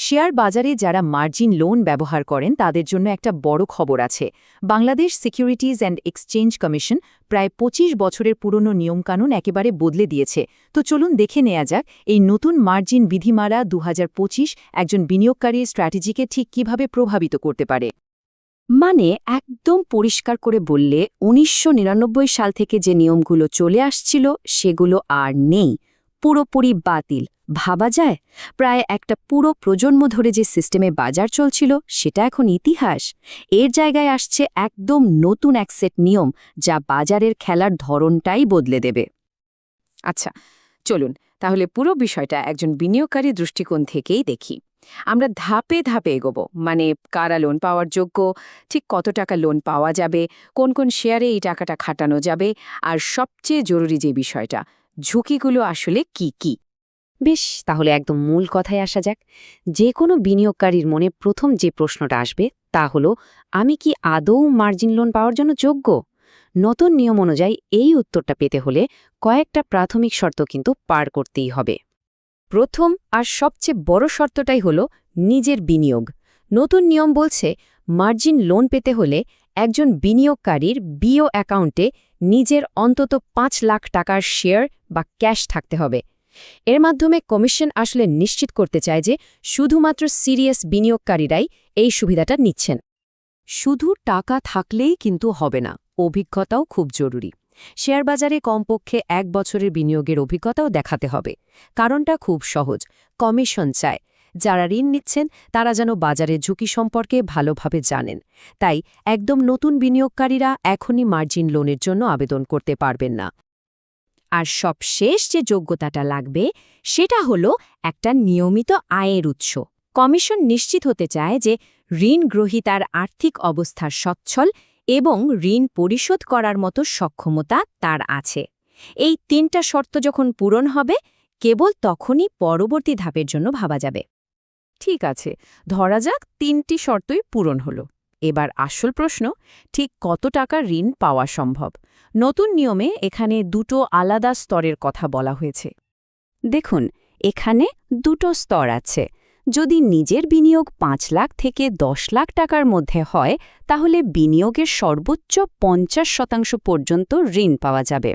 Share বাজারে যারা margin loan ব্যবহার করেন তাদের জন্য একটা বড় খবর আছে। Bangladesh securities and exchange commission প্রায় ২৫ বছরের পুরনো নিয়মকানুন একেবারে বদলে দিয়েছে। তো চলুন দেখে নেওয়া যাক এই নতুন মার্জিন বিধিমালা ২০২৫ একজন বিনিয়োগকারীর স্ট্র্যাটেজিকে ঠিক কিভাবে প্রভাবিত করতে পারে। মানে একদম পরিষ্কার করে বললে ১৯৯৯ সাল থেকে যে নিয়মগুলো চলে আসছিল সেগুলো আর নেই, পুরোপুরি বাতিল। ভাবা যায় প্রায় একটা পুরো প্রজন্ম ধরে যে সিস্টেমে বাজার চলছিল সেটা এখন ইতিহাস। এর জায়গায় আসছে একদম নতুন এক সেট নিয়ম যা বাজারের খেলার ধরনটাই বদলে দেবে। আচ্ছা, চলুন তাহলে পুরো বিষয়টা একজন বিনিয়োগকারী দৃষ্টিকোণ থেকেই দেখি। আমরা ধাপে ধাপে এগোব, মানে কারা লোন পাওয়ার যোগ্য, ঠিক কত টাকা লোন পাওয়া যাবে, কোন কোন শেয়ারে এই টাকাটা খাটানো যাবে, আর সবচেয়ে জরুরি যে বিষয়টা, ঝুঁকিগুলো আসলে কি কি। বেশ, তাহলে একদম মূল কথায় আসা যাক। যে কোনো বিনিয়োগকারীর মনে প্রথম যে প্রশ্নটা আসবে তা হলো, আমি কি আদৌ মার্জিন লোন পাওয়ার জন্য যোগ্য? নতুন নিয়ম অনুযায়ী এই উত্তরটা পেতে হলে কয়েকটা প্রাথমিক শর্ত কিন্তু পার করতেই হবে। প্রথম আর সবচেয়ে বড় শর্তটাই হলো নিজের বিনিয়োগ। নতুন নিয়ম বলছে মার্জিন লোন পেতে হলে একজন বিনিয়োগকারীর বিও অ্যাকাউন্টে নিজের অন্তত ৫ লাখ টাকার শেয়ার বা ক্যাশ থাকতে হবে। এর মাধ্যমে কমিশন আসলে নিশ্চিত করতে চায় যে শুধুমাত্র সিরিয়াস বিনিয়োগকারীরাই এই সুবিধাটা নিচ্ছেন। শুধু টাকা থাকলেই কিন্তু হবে না, অভিজ্ঞতাও খুব জরুরি। শেয়ার বাজারে কমপক্ষে ১ বছরের বিনিয়োগের অভিজ্ঞতাও দেখাতে হবে। কারণটা খুব সহজ, কমিশন চায় যারা ঋণ নিচ্ছেন তারা যেন বাজারের ঝুঁকি সম্পর্কে ভালোভাবে জানেন। তাই একদম নতুন বিনিয়োগকারীরা এখনই মার্জিন লোনের জন্য আবেদন করতে পারবেন না। আর সবশেষ যে যোগ্যতাটা লাগবে সেটা হলো একটা নিয়মিত আয়ের উৎস। কমিশন নিশ্চিত হতে চায় যে ঋণ গ্রহীতার আর্থিক অবস্থা সচ্ছল এবং ঋণ পরিশোধ করার মতো সক্ষমতা তার আছে। এই ৩টা শর্ত যখন পূরণ হবে, কেবল তখনই পরবর্তী ধাপের জন্য ভাবা যাবে। ঠিক আছে, ধরা যাক ৩টি শর্তই পূরণ হলো। এবার আসল প্রশ্ন, ঠিক কত টাকা ঋণ পাওয়া সম্ভব? নতুন নিয়মে এখানে দুটো আলাদা স্তরের কথা বলা হয়েছে। দেখুন, এখানে দুটো স্তর আছে। যদি নিজের বিনিয়োগ ৫ লাখ থেকে ১০ লাখ টাকার মধ্যে হয় তাহলে বিনিয়োগের সর্বোচ্চ ৫০% পর্যন্ত ঋণ পাওয়া যাবে।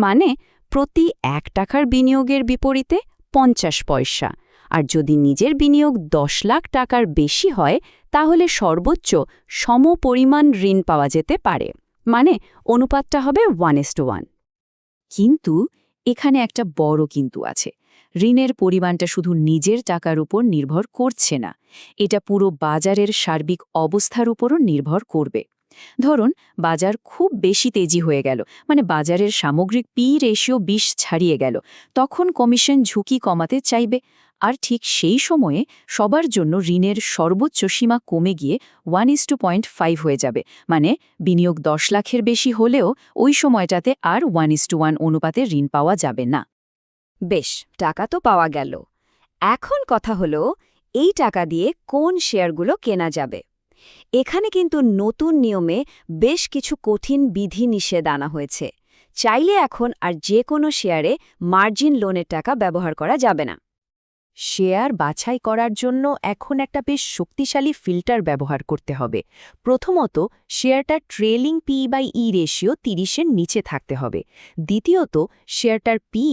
মানে প্রতি ১ টাকার বিনিয়োগের বিপরীতে ৫০ পয়সা। আর যদি নিজের বিনিয়োগ ১০ লাখ টাকার বেশি হয় তাহলে সর্বোচ্চ সমপরিমাণ ঋণ পাওয়া যেতে পারে। মানে অনুপাতটা হবে 1:1। কিন্তু এখানে একটা বড় কিন্তু আছে। ঋণের পরিমাণটা শুধু নিজের টাকার উপর নির্ভর করছে না, এটা পুরো বাজারের সার্বিক অবস্থার উপরও নির্ভর করবে। ধরুন বাজার খুব বেশি তেজি হয়ে গেল, মানে বাজারের সামগ্রিক পি রেশিও ২০ ছাড়িয়ে গেল, তখন কমিশন ঝুঁকি কমাতে চাইবে। আর ঠিক সেই সময়ে সবার জন্য ঋণের সর্বোচ্চ সীমা কমে গিয়ে 1:5 হয়ে যাবে। মানে বিনিয়োগ ১০ লাখের বেশি হলেও ওই সময়টাতে আর 1:1 অনুপাতে ঋণ পাওয়া যাবে না। বেশ, টাকা তো পাওয়া গেল। এখন কথা হলো এই টাকা দিয়ে কোন শেয়ারগুলো কেনা যাবে। এখানে কিন্তু নতুন নিয়মে বেশ কিছু কঠিন বিধিনিষেধ আনা হয়েছে। চাইলে এখন আর যে কোনো শেয়ারে মার্জিন লোনের টাকা ব্যবহার করা যাবে না। শেয়ার বাছাই করার জন্য এখন একটা বেশ শক্তিশালী ফিল্টার ব্যবহার করতে হবে। প্রথমত, শেয়ারটার ট্রেলিং পি/ই রেশিও ৩০-এর নিচে থাকতে হবে। দ্বিতীয়ত, শেয়ারটার পি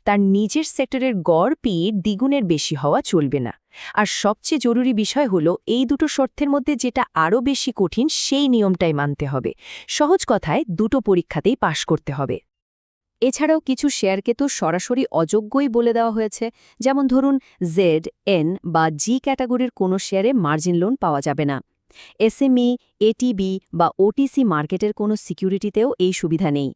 তার নিজের সেক্টরের গড় পি-র দ্বিগুণের বেশি হওয়া চলবে না। আর সবচেয়ে জরুরি বিষয় হলো এই দুটো শর্তের মধ্যে যেটা আরও বেশি কঠিন সেই নিয়মটাই মানতে হবে। সহজ কথায় দুটো পরীক্ষাতেই পাশ করতে হবে। এছাড়াও কিছু শেয়ারকে তো সরাসরি অযোগ্যই বলে দেওয়া হয়েছে। যেমন ধরুন জেড, এন বা জি ক্যাটাগরির কোনো শেয়ারে মার্জিন লোন পাওয়া যাবে না। এসএমই, এটিবি বা ওটিসি মার্কেটের কোনো সিকিউরিটিতেও এই সুবিধা নেই।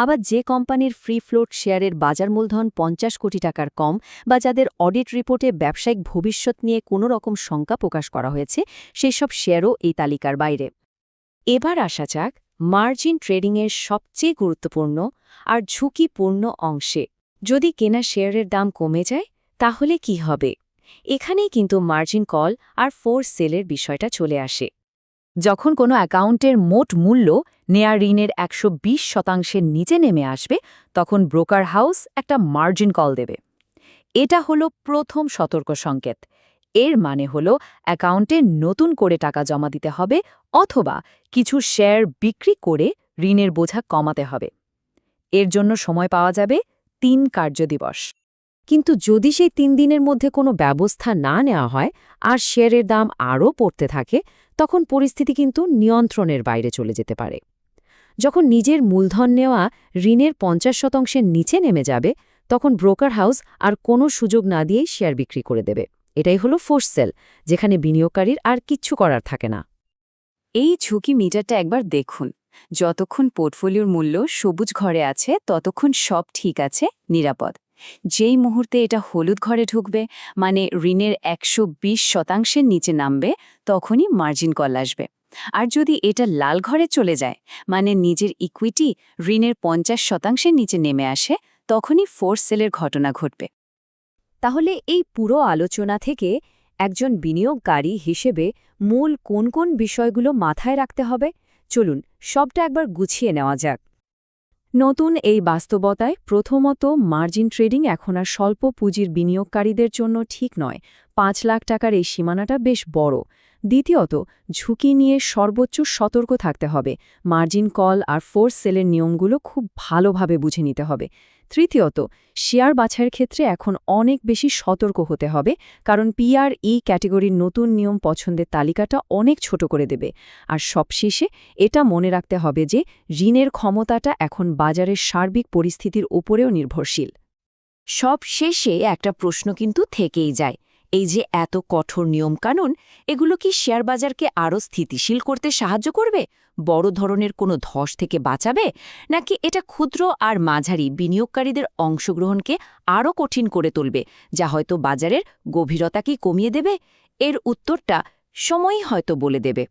আবার যে কোম্পানির ফ্রি ফ্লোট শেয়ারের বাজার মূলধন ৫০ কোটি টাকার কম বা যাদের অডিট রিপোর্টে ব্যবসায়িক ভবিষ্যৎ নিয়ে কোনো রকম শঙ্কা প্রকাশ করা হয়েছে, সেই সব শেয়ারও এই তালিকার বাইরে। এবার আসা যাক মার্জিন ট্রেডিংয়ের সবচেয়ে গুরুত্বপূর্ণ আর ঝুঁকিপূর্ণ অংশে। যদি কেনা শেয়ারের দাম কমে যায় তাহলে কি হবে? এখানেই কিন্তু মার্জিন কল আর ফোর্স সেলের বিষয়টা চলে আসে। যখন কোনো অ্যাকাউন্টের মোট মূল্য নেয়া ঋণের ১২০%-এর নিচে নেমে আসবে তখন ব্রোকার হাউস একটা মার্জিন কল দেবে। এটা হলো প্রথম সতর্ক সংকেত। এর মানে হলো অ্যাকাউন্টে নতুন করে টাকা জমা দিতে হবে অথবা কিছু শেয়ার বিক্রি করে ঋণের বোঝা কমাতে হবে। এর জন্য সময় পাওয়া যাবে ৩ কার্যদিবস। কিন্তু যদি সেই ৩ দিনের মধ্যে কোনো ব্যবস্থা না নেওয়া হয় আর শেয়ারের দাম আরও পড়তে থাকে, তখন পরিস্থিতি কিন্তু নিয়ন্ত্রণের বাইরে চলে যেতে পারে। যখন নিজের মূলধন নেওয়া ঋণের ৫০% নিচে নেমে যাবে, তখন ব্রোকার হাউস আর কোনো সুযোগ না দিয়েই শেয়ার বিক্রি করে দেবে। এটাই হলো ফোর্স সেল, যেখানে বিনিয়োগকারীর আর কিচ্ছু করার থাকে না। এই ঝুঁকি মিটারটা একবার দেখুন। যতক্ষণ পোর্টফোলিওর মূল্য সবুজ ঘরে আছে ততক্ষণ সব ঠিক আছে, নিরাপদ। যেই মুহূর্তে এটা হলুদ ঘরে ঢুকবে, মানে ঋণের ১২০% নিচে নামবে, তখনই মার্জিন কল আসবে। আর যদি এটা লাল ঘরে চলে যায়, মানে নিজের ইকুইটি ঋণের ৫০% নিচে নেমে আসে, তখনই ফোর্স সেলের ঘটনা ঘটবে। তাহলে এই পুরো আলোচনা থেকে একজন বিনিয়োগকারী হিসেবে মূল কোন কোন বিষয়গুলো মাথায় রাখতে হবে, চলুন সবটা একবার গুছিয়ে নেওয়া যাক। নতুন এই বাস্তবতায় প্রথমত মার্জিন ট্রেডিং এখন আর স্বল্প পুঁজির বিনিয়োগকারীদের জন্য ঠিক নয়। ৫ লাখ টাকার এই সীমানাটা বেশ বড়। দ্বিতীয়ত, ঝুঁকি নিয়ে সর্বোচ্চ সতর্ক থাকতে হবে। মার্জিন কল আর ফোর্স সেলের নিয়মগুলো খুব ভালোভাবে বুঝে নিতে হবে। তৃতীয়ত, শেয়ার বাছাইয়ের ক্ষেত্রে এখন অনেক বেশি সতর্ক হতে হবে, কারণ PRE ক্যাটেগরির নতুন নিয়ম পছন্দের তালিকাটা অনেক ছোট করে দেবে। আর সবশেষে এটা মনে রাখতে হবে যে ঋণের ক্ষমতাটা এখন বাজারের সার্বিক পরিস্থিতির উপরেও নির্ভরশীল। সব শেষে একটা প্রশ্ন কিন্তু থেকেই যায়, এই যে এত কঠোর নিয়মকানুন, এগুলো কি শেয়ার বাজারকে আরও স্থিতিশীল করতে সাহায্য করবে, বড় ধরনের কোনো ধস থেকে বাঁচাবে, নাকি এটা ক্ষুদ্র আর মাঝারি বিনিয়োগকারীদের অংশগ্রহণকে আরও কঠিন করে তুলবে, যা হয়তো বাজারের গভীরতাকেই কমিয়ে দেবে? এর উত্তরটা সময়ই হয়তো বলে দেবে।